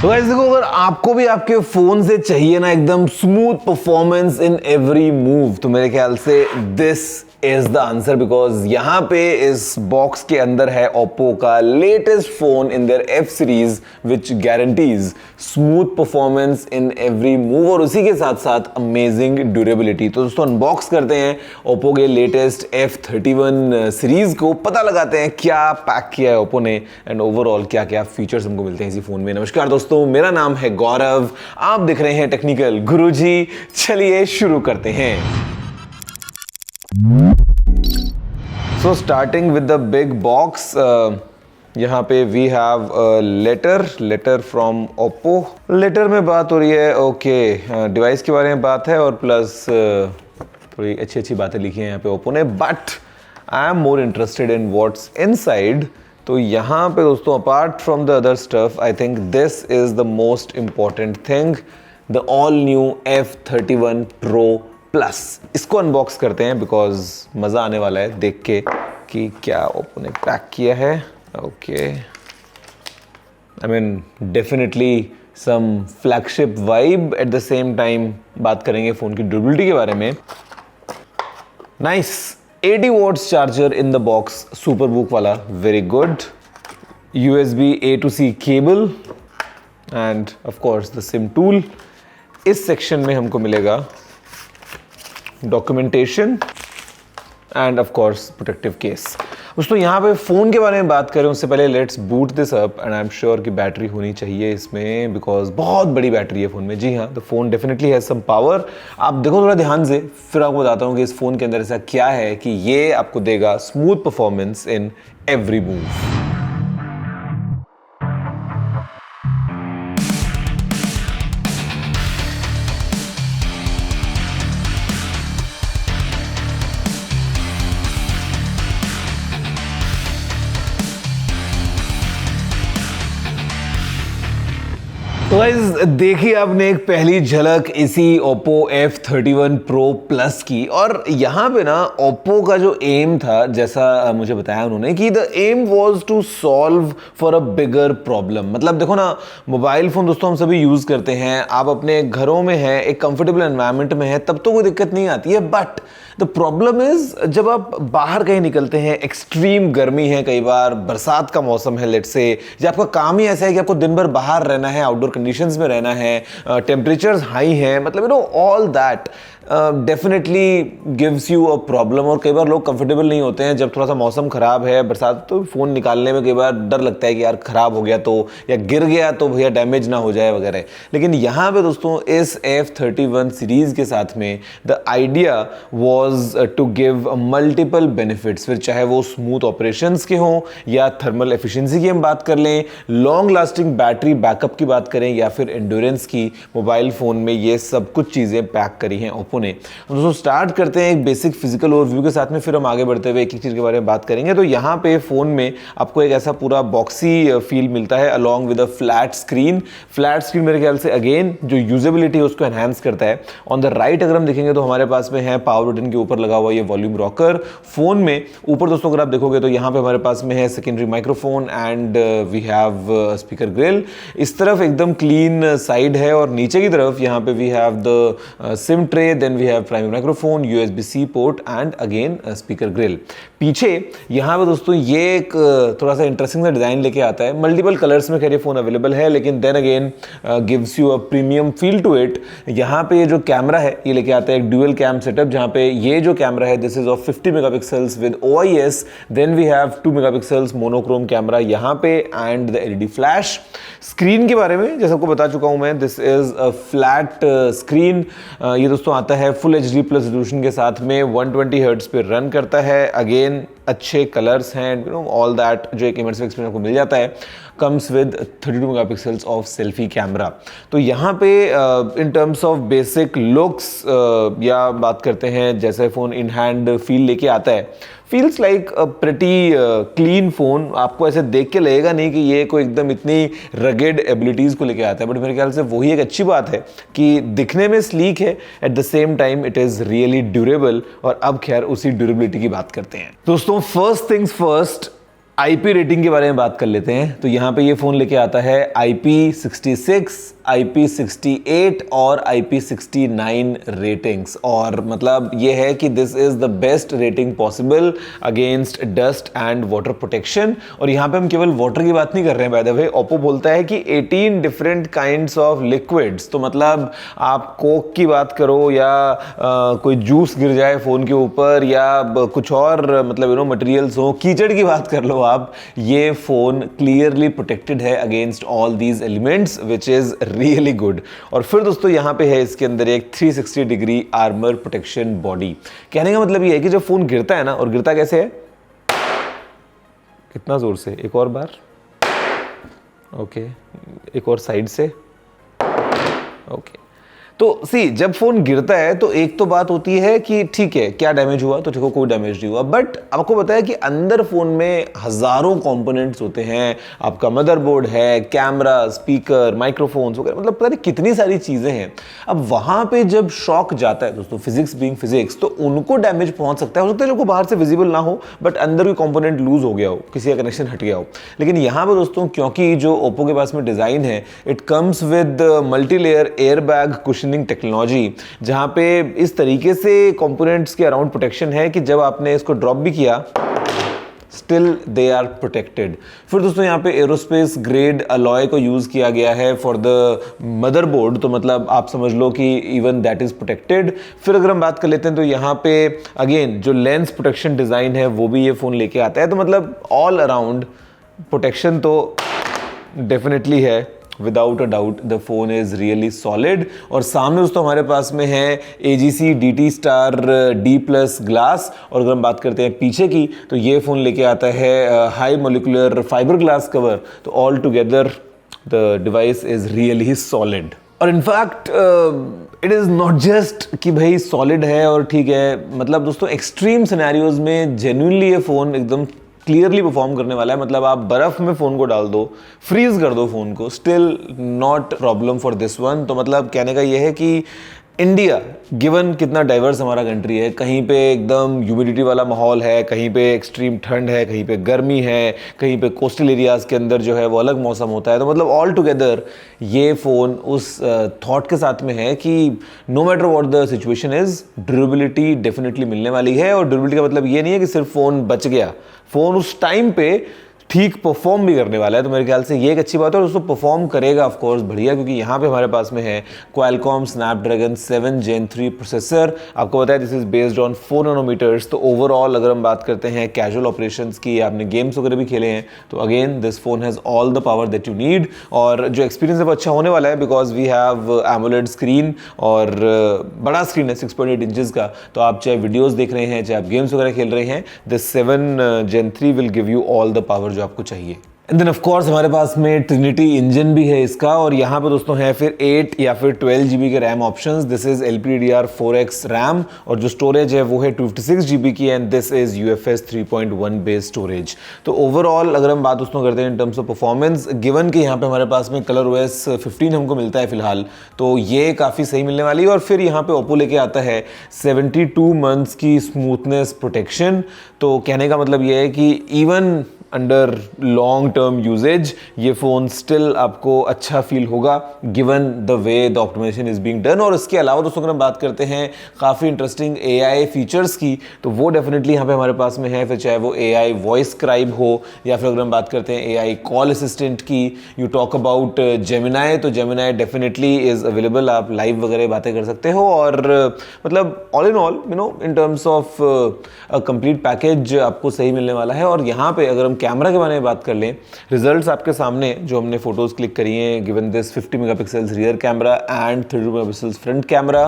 तो गाइस देखो, अगर आपको भी आपके फोन से चाहिए ना एकदम smooth performance in every move, तो मेरे ख्याल से this is the answer, because यहाँ पे इस बॉक्स के अंदर है ओप्पो का latest phone in their F series which guarantees smooth performance in every move और उसी के साथ साथ अमेजिंग ड्यूरेबिलिटी। तो दोस्तों अनबॉक्स करते हैं ओप्पो के लेटेस्ट F31 सीरीज को, पता लगाते हैं क्या पैक किया है ओप्पो ने एंड ओवरऑल क्या क्या फीचर्स हमको मिलते हैं इसी फोन में। नमस्कार दोस्तों, मेरा नाम है गौरव, आप दिख रहे हैं टेक्निकल गुरुजी। चलिए शुरू करते हैं। So starting with the big box, यहाँ पे we have letter from Oppo. Letter में बात हो रही है ओके डिवाइस के बारे में बात है और प्लस थोड़ी अच्छी बातें लिखी हैं यहाँ पे ओप्पो ने, but I am more interested in what's inside. तो यहाँ पे दोस्तों apart from the other stuff, I think this is the most important thing, the all new F31 Pro Plus। इसको अनबॉक्स करते हैं बिकॉज मज़ा आने वाला है देख के कि क्या ओप्पो ने पैक किया है। Okay, I mean definitely some flagship vibe, at the same time बात करेंगे फ़ोन की ड्यूरेबिलिटी के बारे में। Nice 80 watts charger in the box, super बुक वाला, very good. USB A to C cable and of course the SIM tool. इस section में हमको मिलेगा documentation and of course protective case. दोस्तों यहाँ पे फ़ोन के बारे में बात करें उससे पहले let's boot this up and I am sure कि बैटरी होनी चाहिए इसमें बिकॉज बहुत बड़ी बैटरी है फ़ोन में। जी हाँ, the phone definitely has some power. आप देखो थोड़ा ध्यान से, फिर आपको बताता हूँ कि इस फ़ोन के अंदर ऐसा क्या है कि ये आपको देगा smooth performance in every move. तो गाइस देखिए आपने एक पहली झलक इसी Oppo F31 Pro Plus की, और यहाँ पे ना Oppo का जो एम था, जैसा मुझे बताया उन्होंने कि the aim was to solve for a bigger problem. मतलब देखो ना, मोबाइल फ़ोन दोस्तों हम सभी यूज़ करते हैं, आप अपने घरों में हैं, एक कंफर्टेबल एनवायरनमेंट में है, तब तो कोई दिक्कत नहीं आती है, बट द प्रॉब्लम इज जब आप बाहर कहीं निकलते हैं, एक्सट्रीम गर्मी है, कई बार बरसात का मौसम है लेट्स से, या आपका काम ही ऐसा है कि आपको दिन भर बाहर रहना है, आउटडोर कंडीशंस में रहना है, टेम्परेचर्स हाई हैं, मतलब you know all that definitely gives you a problem. और कई बार लोग कंफर्टेबल नहीं होते हैं जब थोड़ा सा मौसम ख़राब है, बरसात, तो फ़ोन निकालने में कई बार डर लगता है कि यार ख़राब हो गया तो, या गिर गया तो भैया डैमेज ना हो जाए वगैरह। लेकिन यहाँ पे दोस्तों इस F31 सीरीज़ के साथ में the idea was to give multiple benefits, फिर चाहे वो स्मूथ ऑपरेशंस के हों या थर्मल एफिशिएंसी की हम बात कर लें, लॉन्ग लास्टिंग बैटरी बैकअप की बात करें या फिर एंड्योरेंस की, मोबाइल फ़ोन में ये सब कुछ चीज़ें पैक करी हैं ओप्पो ने। दोस्तों स्टार्ट करते हैं एक बेसिक फिजिकल ओवरव्यू के साथ में, फिर हम आगे बढ़ते हुए एक एक चीज़ के बारे में बात करेंगे। तो यहाँ पे फ़ोन में आपको एक ऐसा पूरा बॉक्सी फील मिलता है along with a flat screen. Flat screen मेरे ख्याल से अगेन जो यूजेबिलिटी है उसको एनहांस करता है। ऑन द राइट अगर हम देखेंगे तो हमारे पास में है पावर बटन के ऊपर लगा हुआ ये वॉल्यूम रॉकर। फ़ोन में ऊपर दोस्तों अगर आप देखोगे तो यहाँ पे हमारे पास में है secondary microphone and we have speaker grill. इस तरफ एकदम क्लीन साइड है और नीचे की तरफ यहाँ पे we have the SIM tray, then we have primary microphone, USB-C port and again speaker grill. पीछे यहाँ पे दोस्तों ये एक थोड़ा सा इंटरेस्टिंग सा डिज़ाइन लेके आता है, मल्टीपल कलर्स में खैर ये फ़ोन अवेलेबल है, लेकिन then again gives you a premium feel to it. यहाँ पे ये जो कैमरा है ये लेके आता है एक ड्यूअल कैम सेटअप, जहाँ पे ये जो कैमरा है this is of 50 megapixels with OIS, then we have 2 megapixels monochrome camera यहाँ पे and the LED flash. Screen के बारे में जैसे आपको बता चुका हूँ मैं, this is a flat screen. ये दोस्तों आता है फुल HD प्लस रेजोल्यूशन के साथ में, 120 हर्ट्ज पे रन करता है। अगेन अच्छे कलर्स हैं, यू नो ऑल दैट जो एक इमर्सिव एक्सपीरियंस आपको मिल जाता है। Comes with 32 megapixels of selfie camera. तो यहाँ पे in terms of basic looks या बात करते हैं जैसे फ़ोन इन हैंड फील लेके आता है, feels like a pretty clean phone. आपको ऐसे देख के लगेगा नहीं कि ये कोई एकदम इतनी रगेड एबिलिटीज़ को लेके आता है, बट मेरे ख्याल से वही एक अच्छी बात है कि दिखने में स्लीक है, eight the same time it is really durable. और अब खैर उसी ड्यूरेबिलिटी की बात करते हैं दोस्तों। First things first, IP rating के बारे में बात कर लेते हैं। तो यहाँ पे ये फ़ोन लेके आता है IP66, IP68 और IP69 रेटिंग्स। और मतलब ये है कि this is the best rating possible against dust and water protection. और यहाँ पे हम केवल वाटर की बात नहीं कर रहे हैं, बाय द वे ओप्पो बोलता है कि 18 डिफरेंट काइंड्स ऑफ लिक्विड्स। तो मतलब आप कोक की बात करो या कोई जूस गिर जाए फ़ोन के ऊपर या कुछ और मतलब मटेरियल्स हो, कीचड़ की बात कर लो आप, ये फ़ोन क्लियरली प्रोटेक्टेड है against all these elements which is really good. और फिर दोस्तों यहाँ पे है इसके अंदर एक 360 डिग्री आर्मर प्रोटेक्शन बॉडी। कहने का मतलब ये है कि जब फ़ोन गिरता है ना, और गिरता कैसे है, कितना ज़ोर से, एक और बार, ओके, एक और साइड से, ओके। तो सी जब फोन गिरता है तो एक तो बात होती है कि ठीक है क्या डैमेज हुआ, तो देखो कोई डैमेज नहीं हुआ, बट आपको पता है कि अंदर फोन में हजारों कंपोनेंट्स होते हैं। आपका मदरबोर्ड है, कैमरा, स्पीकर, माइक्रोफोन्स वगैरह, मतलब पता नहीं कितनी सारी चीजें हैं। अब वहां पे जब शॉक जाता है दोस्तों, फिजिक्स बीइंग फिजिक्स, तो उनको डैमेज पहुंच सकता है। हो सकता है जो बाहर से विजिबल ना हो, बट अंदर कोई कंपोनेंट लूज हो गया हो, किसी का कनेक्शन हट गया हो। लेकिन यहां पर दोस्तों क्योंकि जो ओप्पो के पास में डिजाइन है, it comes with multi layer airbag cushioning technology, जहां पे इस तरीके से कंपोनेंट्स के अराउंड प्रोटेक्शन है कि जब आपने इसको ड्रॉप भी किया, स्टिल दे आर प्रोटेक्टेड। फिर दोस्तों यहाँ पे एरोस्पेस ग्रेड अलॉय को यूज किया गया है फॉर द मदरबोर्ड, तो मतलब आप समझ लो कि इवन दैट इज प्रोटेक्टेड। फिर अगर हम बात कर लेते हैं तो यहाँ पे अगेन जो लेंस प्रोटेक्शन डिजाइन है वो भी ये फोन लेके आता है। तो मतलब ऑल अराउंड प्रोटेक्शन तो डेफिनेटली है, without a doubt the phone is really solid. और सामने दोस्तों हमारे पास में है AGC DT Star D+ glass. और अगर हम बात करते हैं पीछे की, तो ये फोन लेके आता है high molecular fibre glass cover. तो all together the device is really solid. और in fact it is not just कि भाई सॉलिड है और ठीक है, मतलब दोस्तों एक्सट्रीम सिनेरियोज में जेन्युइनली ये फ़ोन एकदम क्लियरली परफॉर्म करने वाला है। मतलब आप बर्फ में फोन को डाल दो, फ्रीज कर दो फोन को, still not problem for this one. तो मतलब कहने का ये है कि इंडिया गिवन कितना डाइवर्स हमारा कंट्री है, कहीं पे एकदम ह्यूमिडिटी वाला माहौल है, कहीं पे एक्सट्रीम ठंड है, कहीं पे गर्मी है, कहीं पे कोस्टल एरियाज के अंदर जो है वो अलग मौसम होता है। तो मतलब ऑल टुगेदर ये फ़ोन उस थॉट के साथ में है कि no matter what the situation is, durability definitely मिलने वाली है। और ड्यूरेबिलिटी का मतलब ये नहीं है कि सिर्फ फ़ोन बच गया, फ़ोन उस टाइम पे ठीक परफॉर्म भी करने वाला है। तो मेरे ख्याल से ये एक अच्छी बात है, और उसको परफॉर्म करेगा ऑफ कोर्स बढ़िया, क्योंकि यहाँ पे हमारे पास में है Qualcomm Snapdragon 7 Gen 3 प्रोसेसर। आपको पता है this is based on 4 nanometres. तो ओवरऑल अगर हम बात करते हैं कैजुअल ऑपरेशंस की, आपने गेम्स वगैरह भी खेले हैं, तो again this phone has all the power that you need. और जो एक्सपीरियंस है वो अच्छा होने वाला है, because we have AMOLED screen, और बड़ा स्क्रीन है 6.8 इंचेस का। तो आप चाहे वीडियोज़ देख रहे हैं, चाहे आप गेम्स वगैरह खेल रहे हैं, this 7 Gen 3 will give you all the power आपको चाहिए। एंड देन ऑफ कोर्स हमारे पास में ट्रिनिटी इंजन भी है इसका। और यहाँ पे दोस्तों है फिर 8 या फिर 12 GB के RAM options. This is LPDDR4X RAM, और जो स्टोरेज है वो है 256 GB की, and this is UFS 3.1 base storage. तो ओवरऑल अगर हम बात दोस्तों करते हैं in terms of performance, given कि यहाँ पे हमारे पास में ColorOS 15 हमको मिलता है फिलहाल, तो ये काफ़ी सही मिलने वाली है। और फिर यहाँ पे ओप्पो लेके आता है 72 मंथ्स की स्मूथनेस प्रोटेक्शन। तो कहने का मतलब ये है कि even under long term usage ये फ़ोन स्टिल आपको अच्छा फील होगा, given the way the optimisation is being done. और इसके अलावा दोस्तों अगर हम बात करते हैं काफ़ी इंटरेस्टिंग AI फीचर्स की, तो वो डेफिनेटली यहाँ पे हमारे पास में है। फिर चाहे वो AI वॉइस स्क्राइब हो, या फिर अगर हम बात करते हैं AI कॉल असिस्टेंट की, यू टॉक अबाउट जेमिनाई, तो जेमिनाई डेफिनेटली इज़ अवेलेबल, आप लाइव वगैरह बातें कर सकते हो। और मतलब all in all in terms of complete package आपको सही मिलने वाला है। और यहाँ पे अगर हम कैमरा के बारे में बात कर लें, रिजल्ट्स आपके सामने जो हमने फोटोज क्लिक करी हैं, given this 50 megapixels rear camera and 32 megapixels front camera.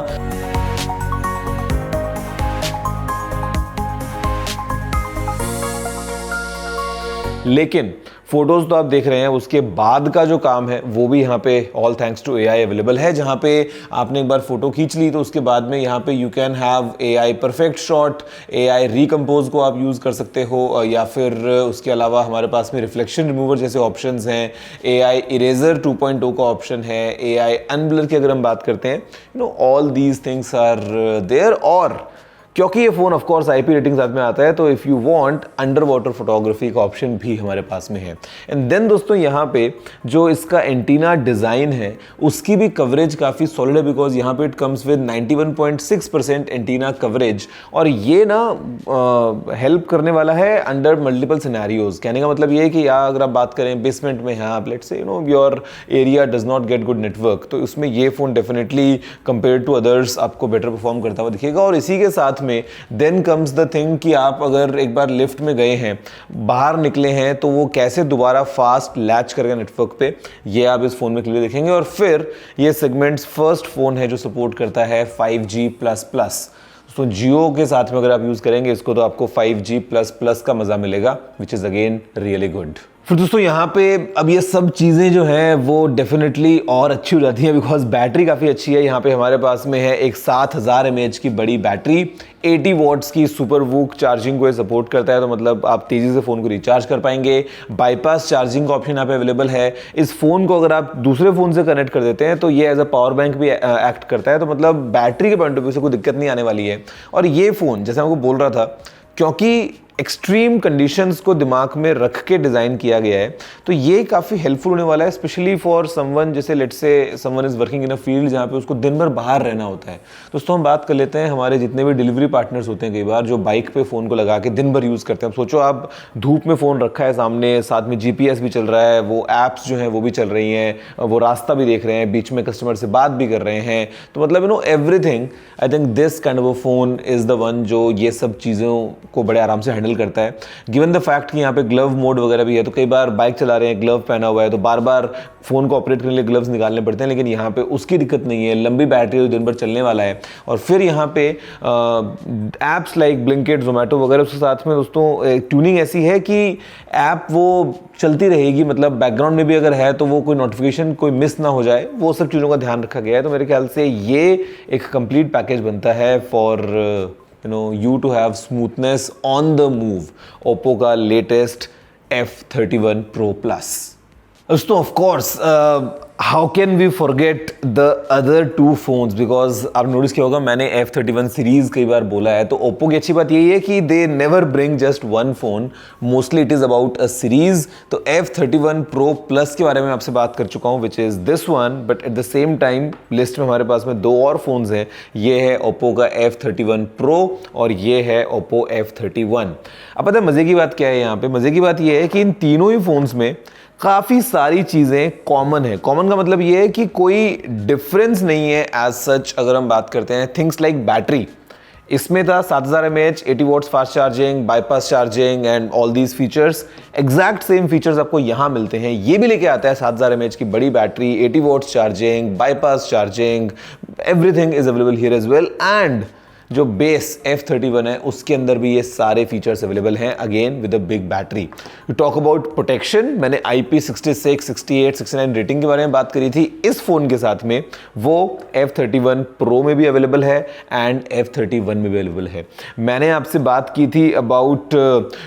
लेकिन फोटोज तो आप देख रहे हैं, उसके बाद का जो काम है वो भी यहाँ पे all thanks to AI available है, जहाँ पे आपने एक बार फोटो खींच ली तो उसके बाद में यहाँ पे you can have AI perfect shot, AI recompose को आप यूज़ कर सकते हो, या फिर उसके अलावा हमारे पास में रिफ्लेक्शन रिमूवर जैसे ऑप्शंस हैं, AI इरेजर 2.0 का ऑप्शन है, AI अनब्लर की अगर हम बात करते हैं, all these things are there. और क्योंकि ये phone of course IP rating साथ में आता है, तो if you want under water photography का ऑप्शन भी हमारे पास में है। एंड देन दोस्तों यहाँ पे जो इसका एंटीना डिज़ाइन है उसकी भी कवरेज काफ़ी सॉलिड है, बिकॉज यहाँ पे it comes with 91.6% antenna coverage. और ये ना हेल्प करने वाला है अंडर मल्टीपल सिनेरियोज। कहने का मतलब ये है कि अगर आप बात करें बेसमेंट में हैं आप, let's say your area does not get good network, तो उसमें ये phone definitely compare to others आपको बेटर परफॉर्म करता हुआ दिखेगा। और इसी के साथ में देन कम्स द थिंग कि आप अगर एक बार लिफ्ट में गए हैं, बाहर निकले हैं, तो वो कैसे दोबारा फास्ट लैच करेगा नेटवर्क पे, ये आप इस फोन में क्लियर देखेंगे। और फिर ये सेगमेंट्स फर्स्ट फोन है जो सपोर्ट करता है 5G++। तो जियो के साथ में अगर आप यूज करेंगे इसको तो आपको 5G++ का मजा मिलेगा, which is again really good. फिर दोस्तों यहाँ पे अब ये सब चीज़ें जो हैं वो डेफिनेटली और अच्छी हो जाती हैं, बिकॉज बैटरी काफ़ी अच्छी है। यहाँ पे हमारे पास में है एक 7000 mAh की बड़ी बैटरी, 80 वॉट्स की सुपर वूक चार्जिंग को ये सपोर्ट करता है, तो मतलब आप तेज़ी से फ़ोन को रिचार्ज कर पाएंगे। बाईपास चार्जिंग का ऑप्शन यहाँ पे अवेलेबल है। इस फ़ोन को अगर आप दूसरे फ़ोन से कनेक्ट कर देते हैं तो ये एज अ पावर बैंक भी एक्ट करता है, तो मतलब बैटरी के पॉइंट ऑफ व्यू से कोई दिक्कत नहीं आने वाली है। और ये फ़ोन जैसे आपको बोल रहा था, क्योंकि एक्सट्रीम कंडीशंस को दिमाग में रख के डिज़ाइन किया गया है, तो ये काफ़ी हेल्पफुल होने वाला है, स्पेशली फॉर समवन, जैसे let's say someone is working in a field जहाँ पे उसको दिन भर बाहर रहना होता है। दोस्तों हम बात कर लेते हैं हमारे जितने भी डिलीवरी पार्टनर्स होते हैं कई बार, जो बाइक पे फ़ोन को लगा के दिन भर यूज़ करते हैं। अब सोचो आप धूप में फ़ोन रखा है सामने, साथ में GPS भी चल रहा है, वो ऐप्स जो हैं वो भी चल रही हैं, वो रास्ता भी देख रहे हैं, बीच में कस्टमर से बात भी कर रहे हैं, तो मतलब everything. I think this kind of a phone is the one जो ये सब चीज़ों को बड़े आराम से हैंडल करता है। गिवन द फैक्ट कि यहाँ पे ग्लव मोड वगैरह भी है, तो कई बार बाइक चला रहे हैं, ग्लव पहना हुआ है, तो बार बार फोन को ऑपरेट करने के लिए ग्लव्स निकालने पड़ते हैं, लेकिन यहाँ पे उसकी दिक्कत नहीं है। लंबी बैटरी दिन भर चलने वाला है। और फिर यहाँ पे ऐप्स लाइक ब्लिंकिट, जोमेटो वगैरह उसके साथ में दोस्तों ट्यूनिंग ऐसी है कि ऐप वो चलती रहेगी, मतलब बैकग्राउंड में भी अगर है तो वो कोई नोटिफिकेशन कोई मिस ना हो जाए, वो सब चीज़ों का ध्यान रखा गया है। तो मेरे ख्याल से ये एक कंप्लीट पैकेज बनता है for you to have smoothness on the move, Oppo का लेटेस्ट F31 Pro Plus। दोस्तों of course how can we forget the other two phones, because आप नोटिस किया होगा मैंने F31 सीरीज कई बार बोला है। तो ओप्पो की अच्छी बात यही है कि they never bring just one phone, mostly it is about a series. तो F31 Pro Plus के बारे में आपसे बात कर चुका हूँ, which is this one, but at the same time list में हमारे पास में दो और फोन्स हैं। ये है ओप्पो का F31 Pro और ये है ओप्पो F31। अब पता है मजे की बात क्या है यहाँ पे? मजे की बात ये है कि इन तीनों ही फोन्स में काफ़ी सारी चीज़ें कॉमन है। कॉमन का मतलब ये है कि कोई डिफरेंस नहीं है एज सच। अगर हम बात करते हैं थिंग्स लाइक बैटरी, इसमें था 7000 mAh, 80 watts fast charging, bypass charging and all these features. Exact same features आपको यहाँ मिलते हैं। ये भी लेके आता है 7000 mAh की बड़ी battery, 80 watts charging, bypass charging, everything is available here as well. And जो बेस F31 है उसके अंदर भी ये सारे फीचर्स अवेलेबल हैं, again with a big battery. You talk about protection, मैंने IP66, 68, 69 रेटिंग के बारे में बात करी थी। इस फोन के साथ में वो F31 Pro में भी अवेलेबल है एंड F31 में भी अवेलेबल है। मैंने आपसे बात की थी अबाउट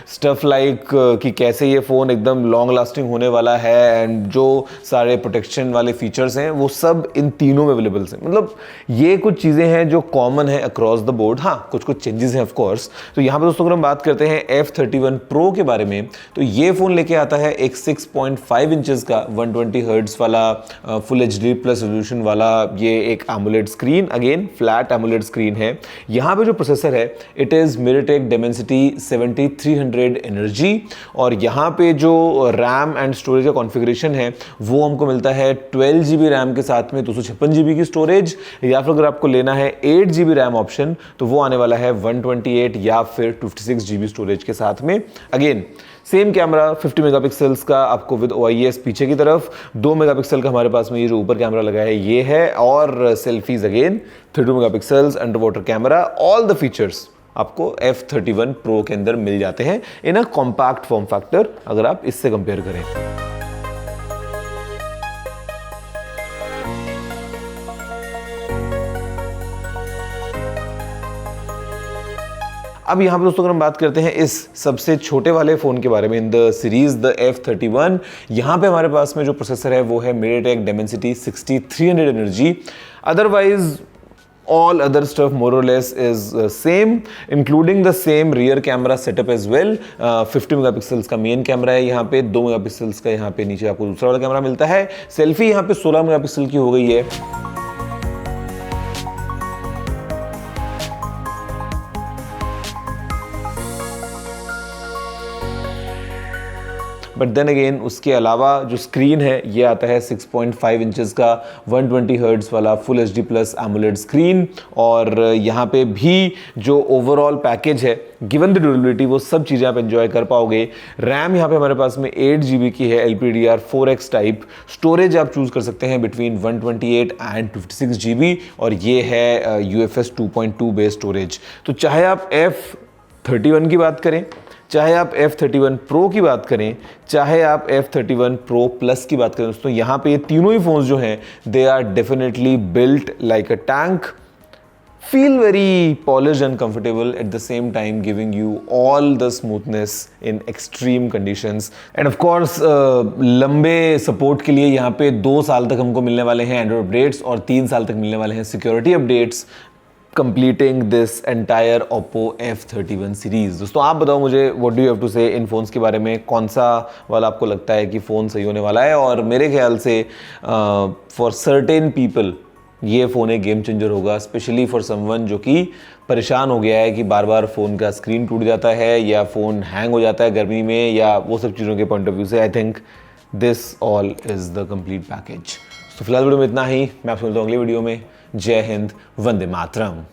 स्टफ लाइक कि कैसे ये फ़ोन एकदम लॉन्ग लास्टिंग होने वाला है एंड जो सारे प्रोटेक्शन वाले फीचर्स हैं वो सब इन तीनों में अवेलेबल हैं। मतलब ये कुछ चीज़ें हैं जो कॉमन है अक्रॉस द बोर्ड। हाँ, कुछ कुछ चेंजेस हैं ऑफ कोर्स। तो यहाँ पे दोस्तों अगर हम बात करते हैं F31 Pro के बारे में, तो ये फ़ोन लेके आता है एक 6.5 इंचेस का 120 हर्ट्ज वाला फुल HD प्लस रेजोल्यूशन वाला ये एक AMOLED screen, again flat AMOLED screen है। यहाँ पे जो प्रोसेसर है it is MediaTek Dimensity 7300 energy, और यहाँ पे जो रैम एंड स्टोरेज का कॉन्फ़िगरेशन है वो हमको मिलता है 12 GB रैम के साथ में 256 GB की स्टोरेज, या फिर अगर आपको लेना है 8 GB रैम ऑप्शन तो वो आने वाला है 128 या फिर 256 GB स्टोरेज के साथ में। अगेन सेम कैमरा 50 मेगापिक्सल्स का आपको विद OIS पीछे की तरफ, 2 मेगापिक्सल का हमारे पास में ये जो ऊपर कैमरा लगा है ये है, और selfies again 32 megapixels, under water camera, all the features आपको F31 Pro के अंदर मिल जाते हैं इन अ कॉम्पैक्ट फॉर्म फैक्टर अगर आप इससे कंपेयर करें। अब यहाँ पे दोस्तों अगर हम बात करते हैं इस सबसे छोटे वाले फ़ोन के बारे में, in the series the F31, यहाँ पे हमारे पास में जो प्रोसेसर है वो है MediaTek Dimensity 6300 energy. Otherwise All other stuff more or less is same, including the same rear camera setup as well. 50 megapixels का मेन कैमरा है यहाँ पे, 2 मेगापिक्सल्स का यहाँ पे नीचे आपको दूसरा वाला कैमरा मिलता है। सेल्फी यहाँ पे 16 मेगापिक्सल की हो गई है। बट देन अगेन उसके अलावा जो स्क्रीन है ये आता है 6.5 इंचेस का 120 हर्ट्ज वाला full H D plus AMOLED screen. और यहाँ पे भी जो ओवरऑल पैकेज है गिवन द ड्यूरेबिलिटी वो सब चीज़ें आप एंजॉय कर पाओगे। रैम यहाँ पे हमारे पास में 8 GB की है LPDDR4X टाइप। स्टोरेज आप चूज़ कर सकते हैं बिटवीन 128 एंड 56 GB और ये है UFS 2.2 बेस स्टोरेज। तो चाहे आप F31 की बात करें, चाहे आप F31 Pro की बात करें, चाहे आप F31 Pro Plus की बात करें दोस्तों, यहाँ पे ये तीनों ही फोन्स जो हैं they are definitely built like a tank, feel very polished and comfortable at the same time giving you all the smoothness in extreme conditions and of course लंबे सपोर्ट के लिए यहाँ पे 2 साल तक हमको मिलने वाले हैं एंड्रॉइड अपडेट्स और 3 साल तक मिलने वाले हैं security updates completing this entire Oppo F31 series. दोस्तों आप बताओ मुझे what do you have to say इन फोन्स के बारे में, कौन सा वाला आपको लगता है कि फ़ोन सही होने वाला है। और मेरे ख्याल से फॉर सर्टेन पीपल ये फ़ोन एक गेम चेंजर होगा, स्पेशली फॉर समवन जो कि परेशान हो गया है कि बार बार फ़ोन का स्क्रीन टूट जाता है या फ़ोन हैंग हो जाता है गर्मी में या वो सब चीज़ों के पॉइंट ऑफ व्यू से। I think this all is the complete package. तो फिलहाल वीडियो में इतना ही, मैं आपसे मिलता हूँ अगली वीडियो में। जय हिंद, वंदे मातरम।